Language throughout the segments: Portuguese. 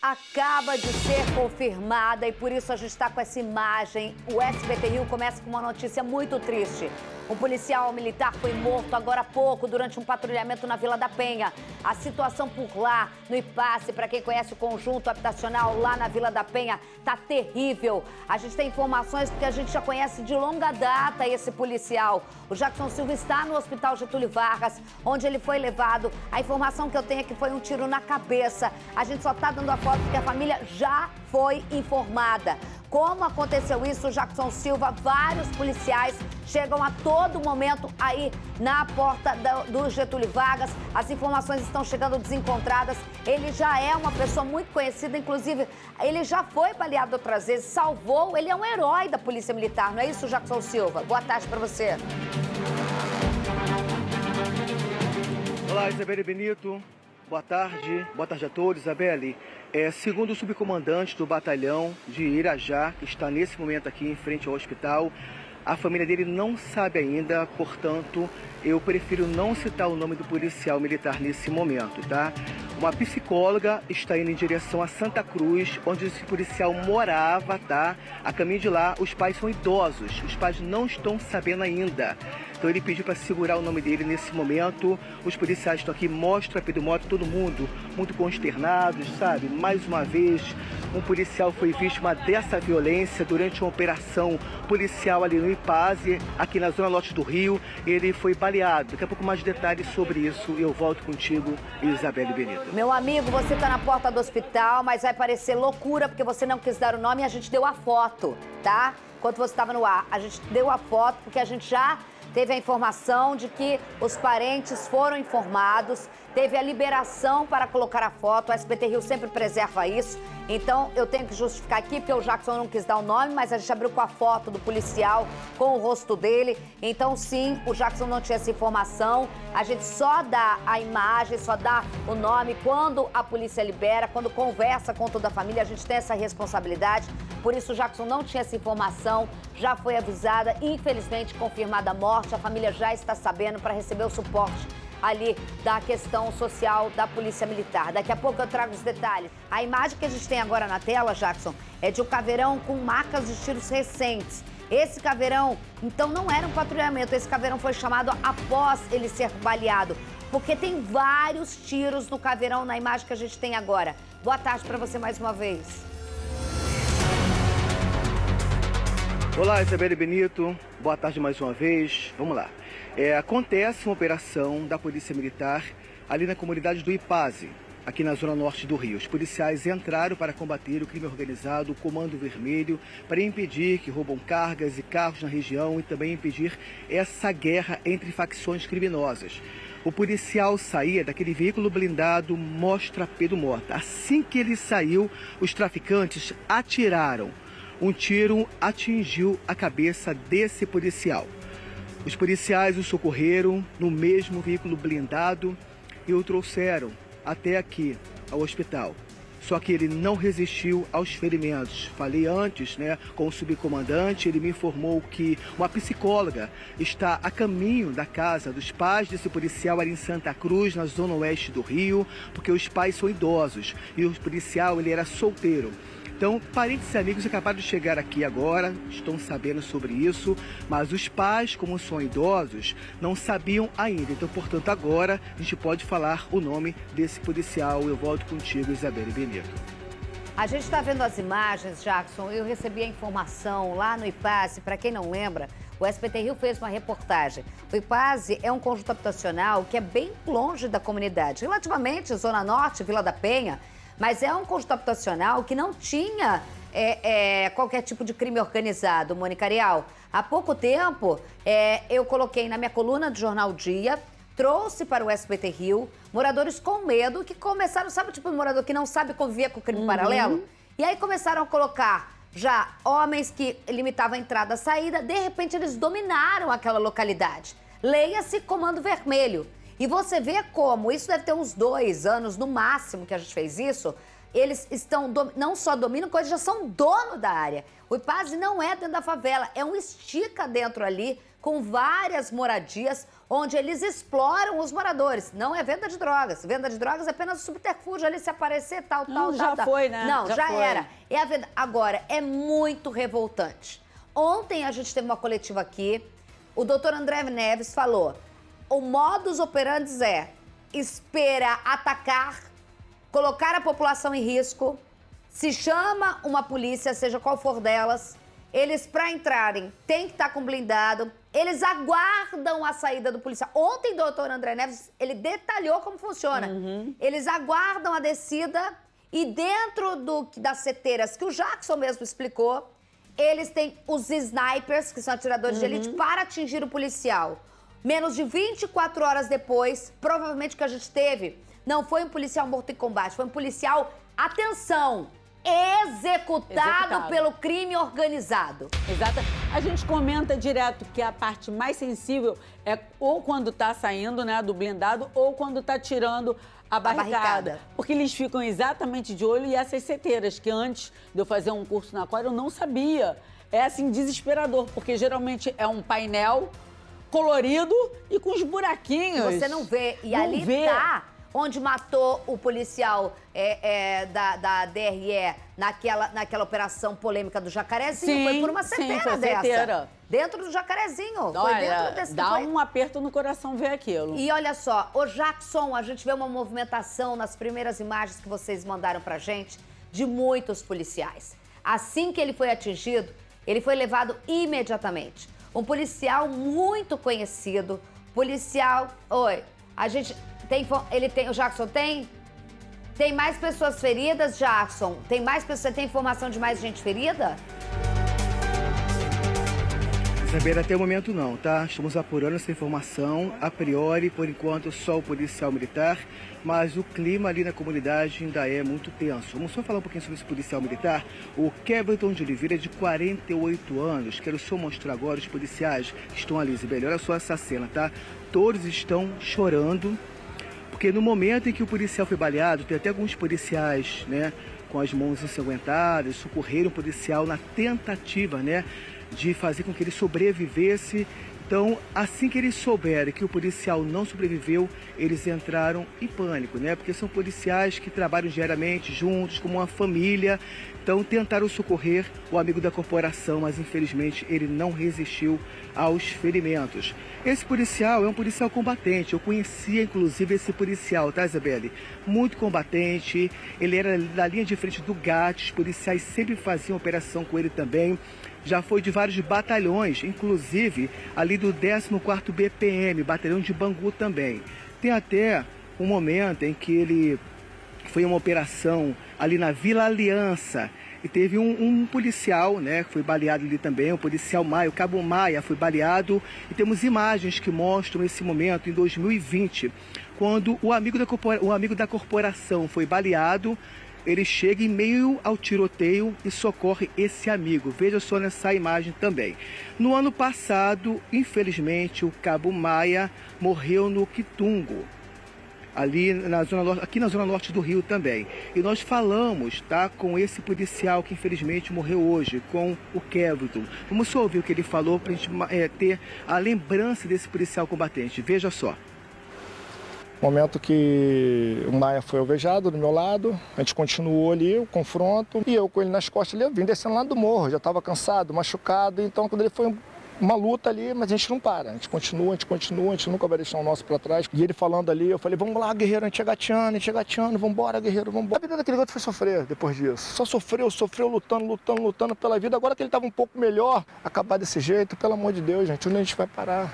Acaba de ser confirmada e por isso a gente está com essa imagem. O SBT Rio começa com uma notícia muito triste. Um policial militar foi morto agora há pouco durante um patrulhamento na Vila da Penha. A situação por lá, no Ipace, para quem conhece o conjunto habitacional lá na Vila da Penha, tá terrível. A gente tem informações porque a gente já conhece de longa data esse policial. O Jackson Silva está no Hospital Getúlio Vargas, onde ele foi levado. A informação que eu tenho é que foi um tiro na cabeça. A gente só tá dando a foto porque a família já foi informada. Como aconteceu isso, o Jackson Silva, vários policiais chegam a todo momento aí na porta do Getúlio Vargas. As informações estão chegando desencontradas. Ele já é uma pessoa muito conhecida, inclusive ele já foi baleado outras vezes, salvou. Ele é um herói da Polícia Militar, não é isso, Jackson Silva? Boa tarde para você. Olá, Isabelle Benito. Boa tarde a todos. Isabelle, segundo o subcomandante do batalhão de Irajá, que está nesse momento aqui em frente ao hospital, a família dele não sabe ainda, portanto, eu prefiro não citar o nome do policial militar nesse momento, tá? Uma psicóloga está indo em direção a Santa Cruz, onde esse policial morava, tá? A caminho de lá, os pais são idosos, os pais não estão sabendo ainda. Então ele pediu para segurar o nome dele nesse momento. Os policiais estão aqui, mostra a Pedromoto, todo mundo muito consternados, sabe? Mais uma vez, um policial foi vítima dessa violência durante uma operação policial ali no Ipace, aqui na zona norte do Rio. Ele foi baleado. Daqui a pouco mais detalhes sobre isso. Eu volto contigo, Isabelle Benito. Meu amigo, você está na porta do hospital, mas vai parecer loucura porque você não quis dar o nome e a gente deu a foto, tá? Enquanto você estava no ar, a gente deu a foto porque a gente já teve a informação de que os parentes foram informados, teve a liberação para colocar a foto, o SBT Rio sempre preserva isso, então eu tenho que justificar aqui, porque o Jackson não quis dar o nome, mas a gente abriu com a foto do policial, com o rosto dele, então sim, o Jackson não tinha essa informação, a gente só dá a imagem, só dá o nome quando a polícia libera, quando conversa com toda a família, a gente tem essa responsabilidade, por isso o Jackson não tinha essa informação, já foi avisada, infelizmente confirmada a morte, a família já está sabendo para receber o suporte ali da questão social da Polícia Militar. Daqui a pouco eu trago os detalhes. A imagem que a gente tem agora na tela, Jackson, é de um caveirão com marcas de tiros recentes. Esse caveirão, então, não era um patrulhamento, esse caveirão foi chamado após ele ser baleado, porque tem vários tiros no caveirão na imagem que a gente tem agora. Boa tarde para você mais uma vez. Olá, Isabelle Benito. Boa tarde mais uma vez. Vamos lá. Acontece uma operação da Polícia Militar ali na comunidade do Ipace, aqui na zona norte do Rio. Os policiais entraram para combater o crime organizado, o Comando Vermelho, para impedir que roubam cargas e carros na região e também impedir essa guerra entre facções criminosas. O policial saía daquele veículo blindado Mostra Pedro Mota. Assim que ele saiu, os traficantes atiraram. Um tiro atingiu a cabeça desse policial. Os policiais o socorreram no mesmo veículo blindado e o trouxeram até aqui, ao hospital. Só que ele não resistiu aos ferimentos. Falei antes, com o subcomandante, ele me informou que uma psicóloga está a caminho da casa dos pais desse policial ali em Santa Cruz, na zona oeste do Rio, porque os pais são idosos e o policial ele era solteiro. Então, parentes e amigos acabaram de chegar aqui agora, estão sabendo sobre isso, mas os pais, como são idosos, não sabiam ainda. Então, portanto, agora a gente pode falar o nome desse policial. Eu volto contigo, Isabelle Benito. A gente está vendo as imagens, Jackson. Eu recebi a informação lá no Ipace, para quem não lembra, o SBT Rio fez uma reportagem. O Ipace é um conjunto habitacional que é bem longe da comunidade, relativamente Zona Norte, Vila da Penha, mas é um conjunto habitacional que não tinha qualquer tipo de crime organizado, Mônica Arial. Há pouco tempo, eu coloquei na minha coluna do Jornal Dia, trouxe para o SBT Rio, moradores com medo, que começaram, sabe o tipo de morador que não sabe conviver com o crime paralelo? E aí começaram a colocar já homens que limitavam a entrada e a saída, de repente eles dominaram aquela localidade. Leia-se Comando Vermelho. E você vê como, isso deve ter uns 2 anos no máximo que a gente fez isso, eles estão, não só dominam coisas, já são dono da área. O IPASI não é dentro da favela, é um estica dentro ali, com várias moradias, onde eles exploram os moradores. Não é venda de drogas. Venda de drogas é apenas o subterfúgio ali, se aparecer, tal. Já foi, né? Não, já era. É a venda. Agora, é muito revoltante. Ontem a gente teve uma coletiva aqui, o doutor André Neves falou, o modus operandi é espera atacar, colocar a população em risco, se chama uma polícia, seja qual for delas, eles, para entrarem, tem que estar com blindado, eles aguardam a saída do policial. Ontem, doutor André Neves, ele detalhou como funciona. Eles aguardam a descida e dentro das seteiras, que o Jackson mesmo explicou, eles têm os snipers, que são atiradores de elite, para atingir o policial. Menos de 24 horas depois, provavelmente o que a gente teve não foi um policial morto em combate, foi um policial, atenção, executado pelo crime organizado. Exato. A gente comenta direto que a parte mais sensível é ou quando tá saindo, né, do blindado ou quando tá tirando a barricada. Porque eles ficam exatamente de olho e essas seteiras, que antes de eu fazer um curso na Aquário eu não sabia. É assim, desesperador, porque geralmente é um painel colorido e com os buraquinhos. Você não vê. E não ali vê. Tá onde matou o policial da DRE naquela operação polêmica do Jacarezinho. Sim, foi por uma seteira dessa. Dentro do Jacarezinho. Olha, foi dentro desse... dá um aperto no coração ver aquilo. E olha só, ô Jackson, a gente vê uma movimentação nas primeiras imagens que vocês mandaram pra gente de muitos policiais. Assim que ele foi atingido, ele foi levado imediatamente. Um policial muito conhecido, policial... Oi, a gente... o Jackson tem? Tem mais pessoas feridas, Jackson? Tem mais pessoas? Você tem informação de mais gente ferida? Isabela, até o momento não, tá? Estamos apurando essa informação. A priori, por enquanto, só o policial militar, mas o clima ali na comunidade ainda é muito tenso. Vamos só falar um pouquinho sobre esse policial militar. O Keverton de Oliveira, de 48 anos. Quero só mostrar agora os policiais que estão ali, Isabela. Olha só essa cena, tá? Todos estão chorando, porque no momento em que o policial foi baleado, tem até alguns policiais, né, com as mãos ensanguentadas, socorreram o policial na tentativa, né, de fazer com que ele sobrevivesse. Então, assim que eles souberam que o policial não sobreviveu, eles entraram em pânico, né? Porque são policiais que trabalham diariamente juntos, como uma família. Então, tentaram socorrer o amigo da corporação, mas infelizmente ele não resistiu aos ferimentos. Esse policial é um policial combatente. Eu conhecia, inclusive, esse policial, tá, Isabelle? Muito combatente. Ele era da linha de frente do GAT. Os policiais sempre faziam operação com ele também. Já foi de vários batalhões, inclusive ali do 14º BPM, batalhão de Bangu também. Tem até um momento em que ele foi uma operação ali na Vila Aliança e teve um policial, né, que foi baleado ali também, o policial Maia, o Cabo Maia foi baleado, e temos imagens que mostram esse momento em 2020, quando o amigo da corporação foi baleado. Ele chega em meio ao tiroteio e socorre esse amigo. Veja só nessa imagem também. No ano passado, infelizmente, o Cabo Maia morreu no Quitungo, ali na zona norte, aqui na zona norte do Rio também. E nós falamos, tá, com esse policial que infelizmente morreu hoje, com o Keverton. Vamos só ouvir o que ele falou para a gente ter a lembrança desse policial combatente. Veja só. Momento que o Maia foi alvejado do meu lado, a gente continuou ali o confronto e eu com ele nas costas ali, eu vim descendo lá do morro, já estava cansado, machucado, então quando ele foi uma luta ali, mas a gente não para, a gente continua, a gente nunca vai deixar o nosso para trás. E ele falando ali, eu falei, vamos lá, guerreiro, a gente é gateando, vamos embora, guerreiro, vamos embora. A vida daquele garoto foi sofrer depois disso, só sofreu, lutando pela vida. Agora que ele estava um pouco melhor, acabar desse jeito, pelo amor de Deus, gente, onde a gente vai parar?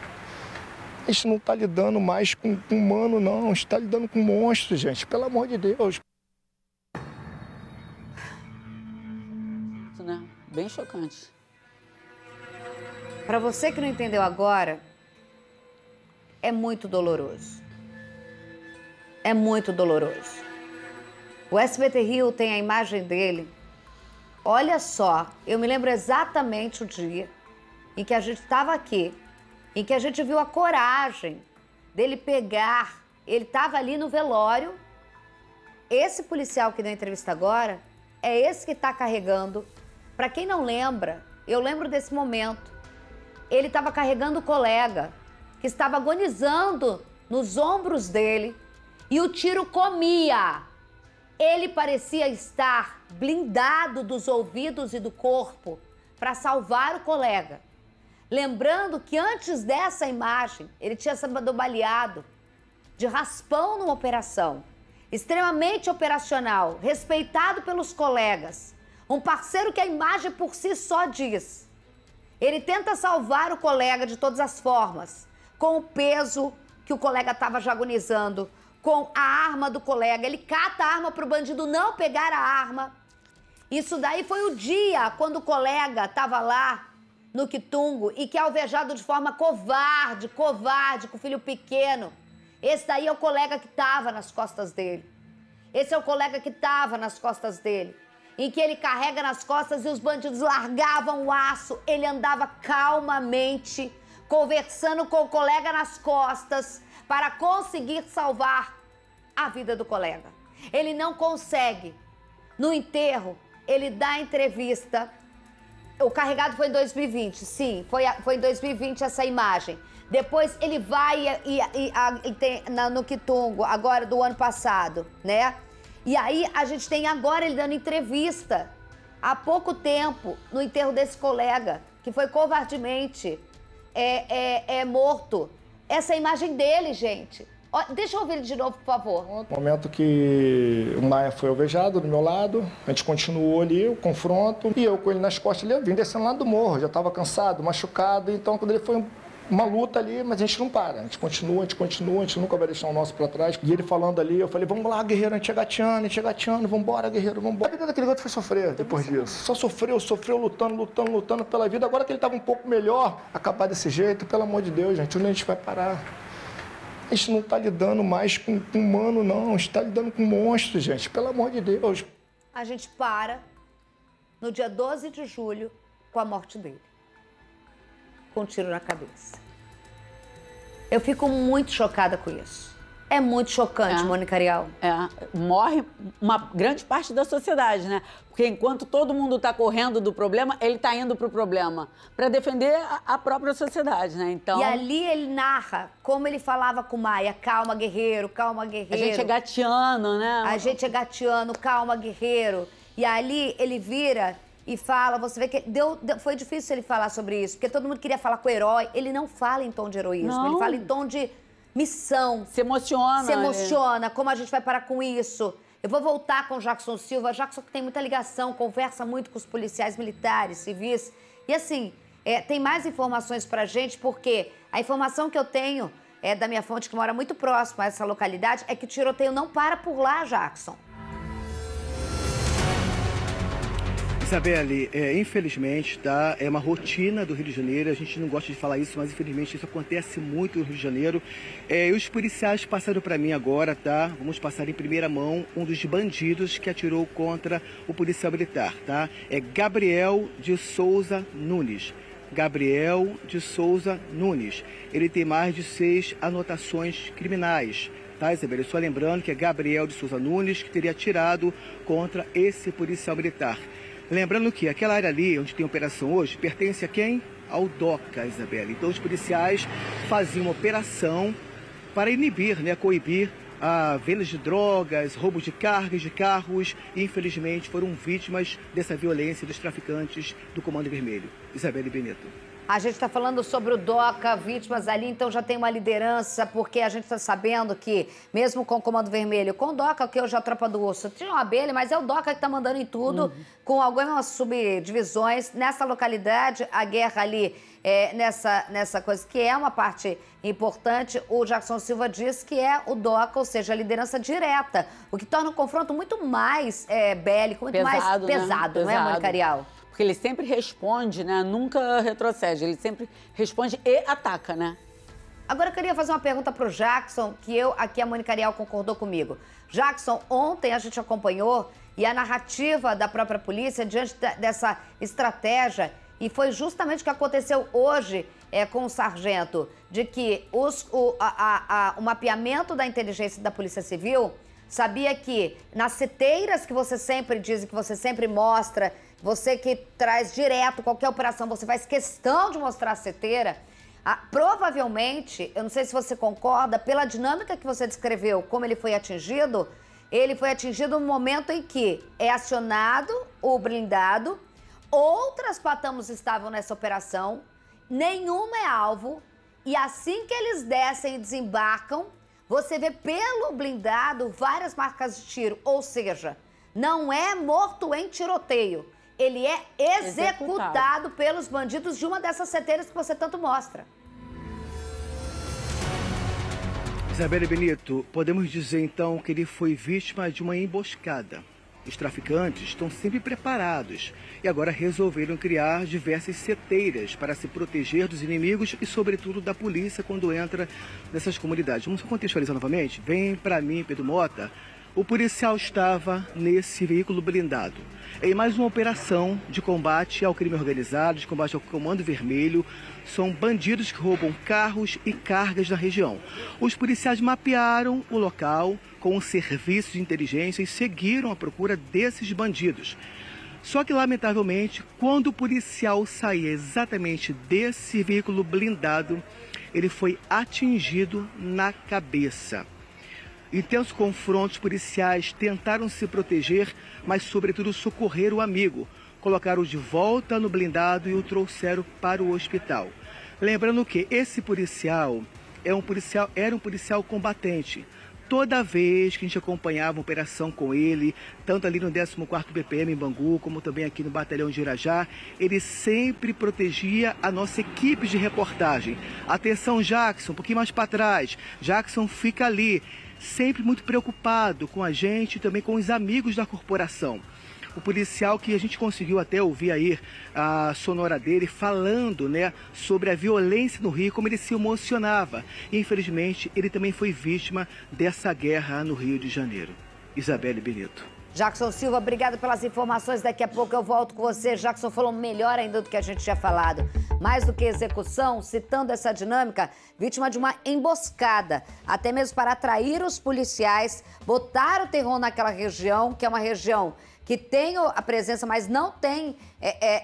A gente não está lidando mais com humano, não. A gente está lidando com monstros, gente. Pelo amor de Deus. Isso, né? Bem chocante. Para você que não entendeu agora, é muito doloroso. É muito doloroso. O SBT Rio tem a imagem dele. Olha só, eu me lembro exatamente o dia em que a gente estava aqui, em que a gente viu a coragem dele pegar, ele estava ali no velório, esse policial que deu entrevista agora é esse que está carregando. Para quem não lembra, eu lembro desse momento. Ele estava carregando o colega que estava agonizando nos ombros dele e o tiro comia. Ele parecia estar blindado dos ouvidos e do corpo para salvar o colega. Lembrando que antes dessa imagem, ele tinha sido baleado de raspão numa operação. Extremamente operacional, respeitado pelos colegas. Um parceiro que a imagem por si só diz. Ele tenta salvar o colega de todas as formas, com o peso que o colega estava já agonizando, com a arma do colega. Ele cata a arma para o bandido não pegar a arma. Isso daí foi o dia quando o colega estava lá no Quitungo e que é alvejado de forma covarde, com o filho pequeno. Esse daí é o colega que estava nas costas dele. Esse é o colega que estava nas costas dele. Em que ele carrega nas costas e os bandidos largavam o aço. Ele andava calmamente, conversando com o colega nas costas para conseguir salvar a vida do colega. Ele não consegue. No enterro, ele dá entrevista. O carregado foi em 2020, sim, foi em 2020 essa imagem. Depois ele vai no Quitungo, agora do ano passado, né? E aí a gente tem agora ele dando entrevista, há pouco tempo, no enterro desse colega, que foi covardemente morto. Essa imagem dele, gente. Ó, deixa eu ouvir ele de novo, por favor. No momento que o Maia foi alvejado do meu lado, a gente continuou ali, o confronto, e eu com ele nas costas, ele vim descendo lá do morro, já estava cansado, machucado, então quando ele foi uma luta ali, mas a gente não para, a gente continua, a gente nunca vai deixar o nosso para trás. E ele falando ali, eu falei, vamos lá, guerreiro, a gente é gateando, vambora, guerreiro, vambora. A vida daquele gato foi sofrer depois disso. Só sofreu, lutando pela vida. Agora que ele estava um pouco melhor, acabar desse jeito, pelo amor de Deus, gente, onde a gente vai parar? A gente não está lidando mais com humano, não, a gente está lidando com monstros, gente, pelo amor de Deus. A gente para no dia 12 de julho com a morte dele. Com um tiro na cabeça. Eu fico muito chocada com isso. É muito chocante, Mônica Arial. Morre uma grande parte da sociedade, né? Porque enquanto todo mundo está correndo do problema, ele está indo para o problema para defender a própria sociedade, né? Então... E ali ele narra como ele falava com o Maia, calma, guerreiro, calma, guerreiro. A gente é gatiano, né? A gente é gatiano, calma, guerreiro. E ali ele vira e fala, você vê que foi difícil ele falar sobre isso, porque todo mundo queria falar com o herói. Ele não fala em tom de heroísmo, não. Ele fala em tom de missão. Se emociona. Se emociona, como a gente vai parar com isso? Eu vou voltar com o Jackson Silva. Jackson que tem muita ligação, conversa muito com os policiais militares, civis. E assim, tem mais informações pra gente, porque a informação que eu tenho da minha fonte, que mora muito próximo a essa localidade, é que o tiroteio não para por lá, Jackson. Isabelle, infelizmente, tá? É uma rotina do Rio de Janeiro, a gente não gosta de falar isso, mas infelizmente isso acontece muito no Rio de Janeiro. E os policiais passaram para mim agora, tá? Vamos passar em primeira mão um dos bandidos que atirou contra o policial militar, tá? É Gabriel de Souza Nunes. Gabriel de Souza Nunes. Ele tem mais de 6 anotações criminais. Tá, Isabelle? Só lembrando que é Gabriel de Souza Nunes que teria atirado contra esse policial militar. Lembrando que aquela área ali, onde tem operação hoje, pertence a quem? Ao DOCA, Isabelle. Então os policiais faziam uma operação para inibir, né, coibir a venda de drogas, roubos de cargas, de carros, e infelizmente foram vítimas dessa violência dos traficantes do Comando Vermelho. Isabelle Benito. A gente está falando sobre o DOCA, vítimas ali, então já tem uma liderança, porque a gente está sabendo que, mesmo com o Comando Vermelho, com o DOCA, que hoje é a Tropa do Urso, tinha uma abelha, mas é o DOCA que está mandando em tudo, com algumas subdivisões. Nessa localidade, a guerra ali, nessa coisa, que é uma parte importante, o Jackson Silva diz que é o DOCA, ou seja, a liderança direta, o que torna o confronto muito mais bélico, muito mais pesado, não é, Mônica Arial? Porque ele sempre responde, né? Nunca retrocede, ele sempre responde e ataca, né? Agora eu queria fazer uma pergunta pro Jackson, que aqui a Mônica Arial concordou comigo. Jackson, ontem a gente acompanhou e a narrativa da própria polícia diante dessa estratégia, e foi justamente o que aconteceu hoje com o sargento, de que o mapeamento da inteligência da Polícia Civil Sabia que nas seteiras que você sempre diz e que você sempre mostra, você que traz direto qualquer operação, você faz questão de mostrar a seteira. Provavelmente, eu não sei se você concorda, pela dinâmica que você descreveu, como ele foi atingido no momento em que é acionado o blindado, outras patamos estavam nessa operação, nenhuma é alvo, e assim que eles descem e desembarcam, você vê pelo blindado várias marcas de tiro, ou seja, não é morto em tiroteio, ele é executado pelos bandidos de uma dessas seteiras que você tanto mostra. Isabelle Benito, podemos dizer então que ele foi vítima de uma emboscada. Os traficantes estão sempre preparados e agora resolveram criar diversas seteiras para se proteger dos inimigos e, sobretudo, da polícia quando entra nessas comunidades. Vamos contextualizar novamente? Vem para mim, Pedro Mota. O policial estava nesse veículo blindado em mais uma operação de combate ao crime organizado, de combate ao Comando Vermelho. São bandidos que roubam carros e cargas na região. Os policiais mapearam o local com o serviço de inteligência e seguiram a procura desses bandidos. Só que, lamentavelmente, quando o policial saía exatamente desse veículo blindado, ele foi atingido na cabeça. Intensos confrontos policiais tentaram se proteger, mas, sobretudo, socorrer o amigo. Colocaram-o de volta no blindado e o trouxeram para o hospital. Lembrando que esse policial era um policial combatente. Toda vez que a gente acompanhava a operação com ele, tanto ali no 14º BPM em Bangu, como também aqui no Batalhão de Irajá, ele sempre protegia a nossa equipe de reportagem. Atenção, Jackson, um pouquinho mais para trás. Jackson fica ali, sempre muito preocupado com a gente e também com os amigos da corporação. O policial que a gente conseguiu até ouvir aí a sonora dele falando, né, sobre a violência no Rio, como ele se emocionava. E, infelizmente, ele também foi vítima dessa guerra no Rio de Janeiro. Isabelle Benito. Jackson Silva, obrigado pelas informações. Daqui a pouco eu volto com você. Jackson falou melhor ainda do que a gente tinha falado. Mais do que execução, citando essa dinâmica, vítima de uma emboscada, até mesmo para atrair os policiais, botar o terror naquela região, que é uma região que tem a presença, mas não tem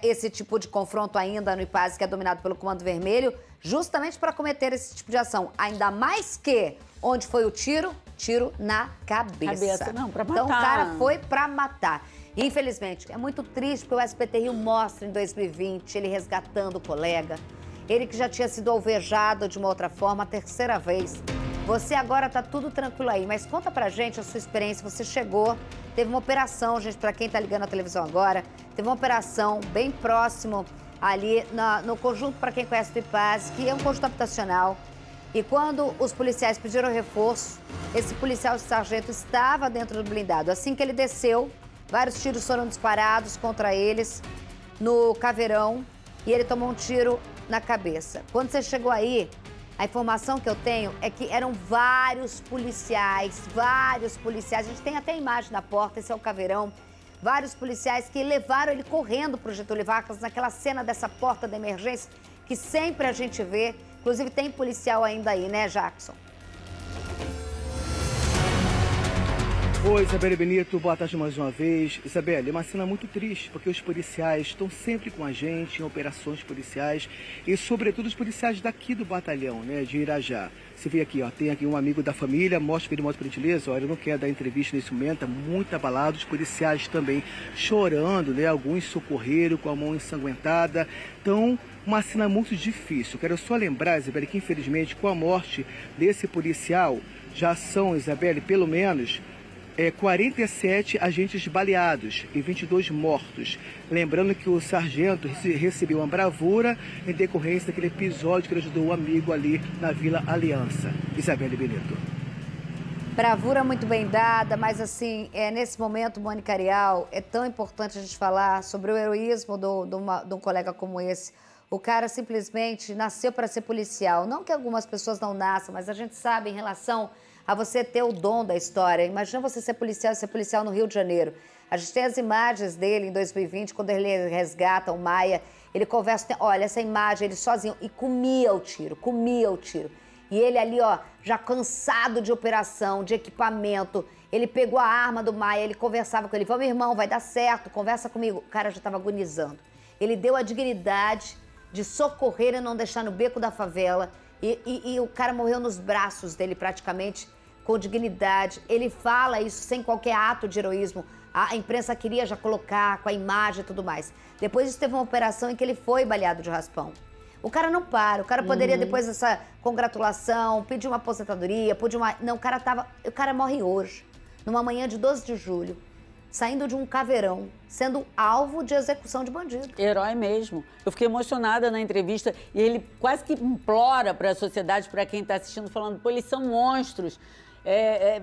esse tipo de confronto ainda no Ipaz, que é dominado pelo Comando Vermelho, justamente para cometer esse tipo de ação. Ainda mais que, onde foi o tiro? Tiro na cabeça. Não, pra matar. Então o cara foi para matar. Infelizmente, é muito triste porque o SBT Rio mostra em 2020 ele resgatando o colega, ele que já tinha sido alvejado de uma outra forma, a terceira vez. Você agora tá tudo tranquilo aí, mas conta pra gente a sua experiência. Você chegou, teve uma operação, gente, pra quem tá ligando a televisão agora, teve uma operação bem próximo ali no conjunto, pra quem conhece do Ipaz, que é um conjunto habitacional. E quando os policiais pediram reforço, esse policial de sargento estava dentro do blindado. Assim que ele desceu, vários tiros foram disparados contra eles no caveirão e ele tomou um tiro na cabeça. Quando você chegou aí, a informação que eu tenho é que eram vários policiais. A gente tem até a imagem na porta, esse é o caveirão. Vários policiais que levaram ele correndo para o Getúlio Vargas, naquela cena dessa porta de emergência que sempre a gente vê. Inclusive tem policial ainda aí, né, Jackson? Oi, Isabelle Benito, boa tarde mais uma vez. Isabelle, é uma cena muito triste, porque os policiais estão sempre com a gente em operações policiais e, sobretudo, os policiais daqui do batalhão, né, de Irajá. Você vê aqui, ó, tem aqui um amigo da família, mostra para ele, mostra por gentileza, ó, ele não quer dar entrevista nesse momento, tá muito abalado, os policiais também chorando, né, alguns socorreram com a mão ensanguentada. Então, uma cena muito difícil. Quero só lembrar, Isabelle, que infelizmente com a morte desse policial, já são, Isabelle, pelo menos 47 agentes baleados e 22 mortos. Lembrando que o sargento recebeu uma bravura em decorrência daquele episódio que ele ajudou o amigo ali na Vila Aliança. Isabelle Benito. Bravura muito bem dada, mas assim, nesse momento, Mônica Arial, é tão importante a gente falar sobre o heroísmo de um colega como esse. O cara simplesmente nasceu para ser policial. Não que algumas pessoas não nasçam, mas a gente sabe em relação a você ter o dom da história. Imagina você ser policial no Rio de Janeiro. A gente tem as imagens dele em 2020, quando ele resgata o Maia. Ele conversa, olha, essa imagem, ele sozinho, e comia o tiro. E ele ali, ó, já cansado de operação, de equipamento. Ele pegou a arma do Maia, ele conversava com ele. Falou, meu irmão, vai dar certo, conversa comigo. O cara já estava agonizando. Ele deu a dignidade de socorrer e não deixar no beco da favela. E o cara morreu nos braços dele praticamente, com dignidade. Ele fala isso sem qualquer ato de heroísmo. A imprensa queria já colocar com a imagem e tudo mais. Depois disso teve uma operação em que ele foi baleado de raspão. O cara não para, o cara poderia depois dessa congratulação, pedir uma aposentadoria, pedir uma... Não, o cara morre hoje, numa manhã de 12 de julho, saindo de um caveirão, sendo alvo de execução de bandido. Herói mesmo. Eu fiquei emocionada na entrevista e ele quase que implora para a sociedade, para quem está assistindo, falando, pô, eles são monstros.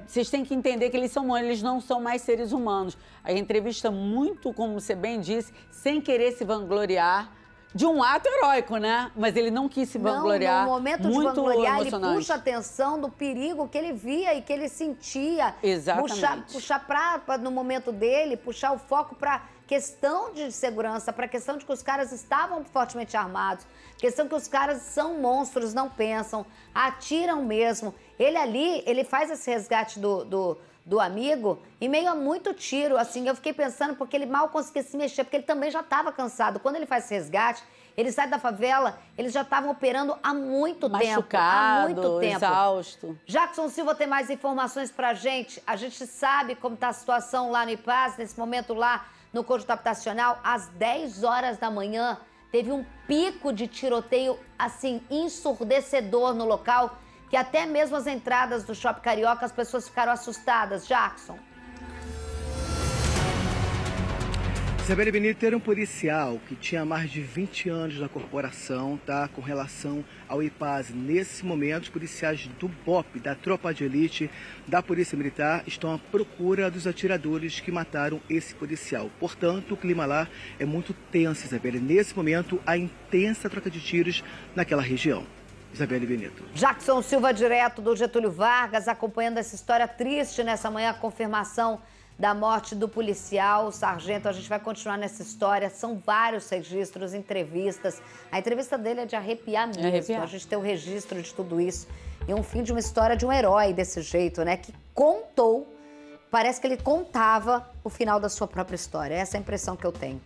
Vocês têm que entender que eles são monstros, eles não são mais seres humanos. A entrevista muito, como você bem disse, sem querer se vangloriar, de um ato heróico, né? Mas ele não quis se vangloriar. No momento de muito vangloriar, ele emocionante. puxa a atenção do perigo que ele via e que ele sentia. Exatamente. Puxar no momento dele, puxar o foco para questão de segurança, para questão de que os caras estavam fortemente armados, questão que os caras são monstros, não pensam, atiram mesmo. Ele ali, ele faz esse resgate do amigo em meio a muito tiro, assim, eu fiquei pensando porque ele mal conseguia se mexer, porque ele também já estava cansado. Quando ele faz esse resgate, ele sai da favela, eles já estavam operando há muito tempo. Há muito tempo. Exausto. Jackson Silva tem mais informações pra gente. A gente sabe como tá a situação lá no IPAS, nesse momento lá no Conjunto Habitacional, às 10 horas da manhã, teve um pico de tiroteio, assim, ensurdecedor no local, que até mesmo as entradas do Shopping Carioca, as pessoas ficaram assustadas. Jackson. Isabelle Benito era um policial que tinha mais de 20 anos na corporação, tá? Com relação ao IPAS. Nesse momento, os policiais do BOP, da Tropa de Elite, da Polícia Militar, estão à procura dos atiradores que mataram esse policial. Portanto, o clima lá é muito tenso, Isabelle. Nesse momento, há intensa troca de tiros naquela região. Isabelle Benito. Jackson Silva, direto do Getúlio Vargas, acompanhando essa história triste nessa manhã, a confirmação da morte do policial, o sargento. A gente vai continuar nessa história, são vários registros, entrevistas. A entrevista dele é de arrepiar mesmo, a gente tem o registro de tudo isso. E um fim de uma história de um herói desse jeito, né, que contou, parece que ele contava o final da sua própria história. Essa é a impressão que eu tenho.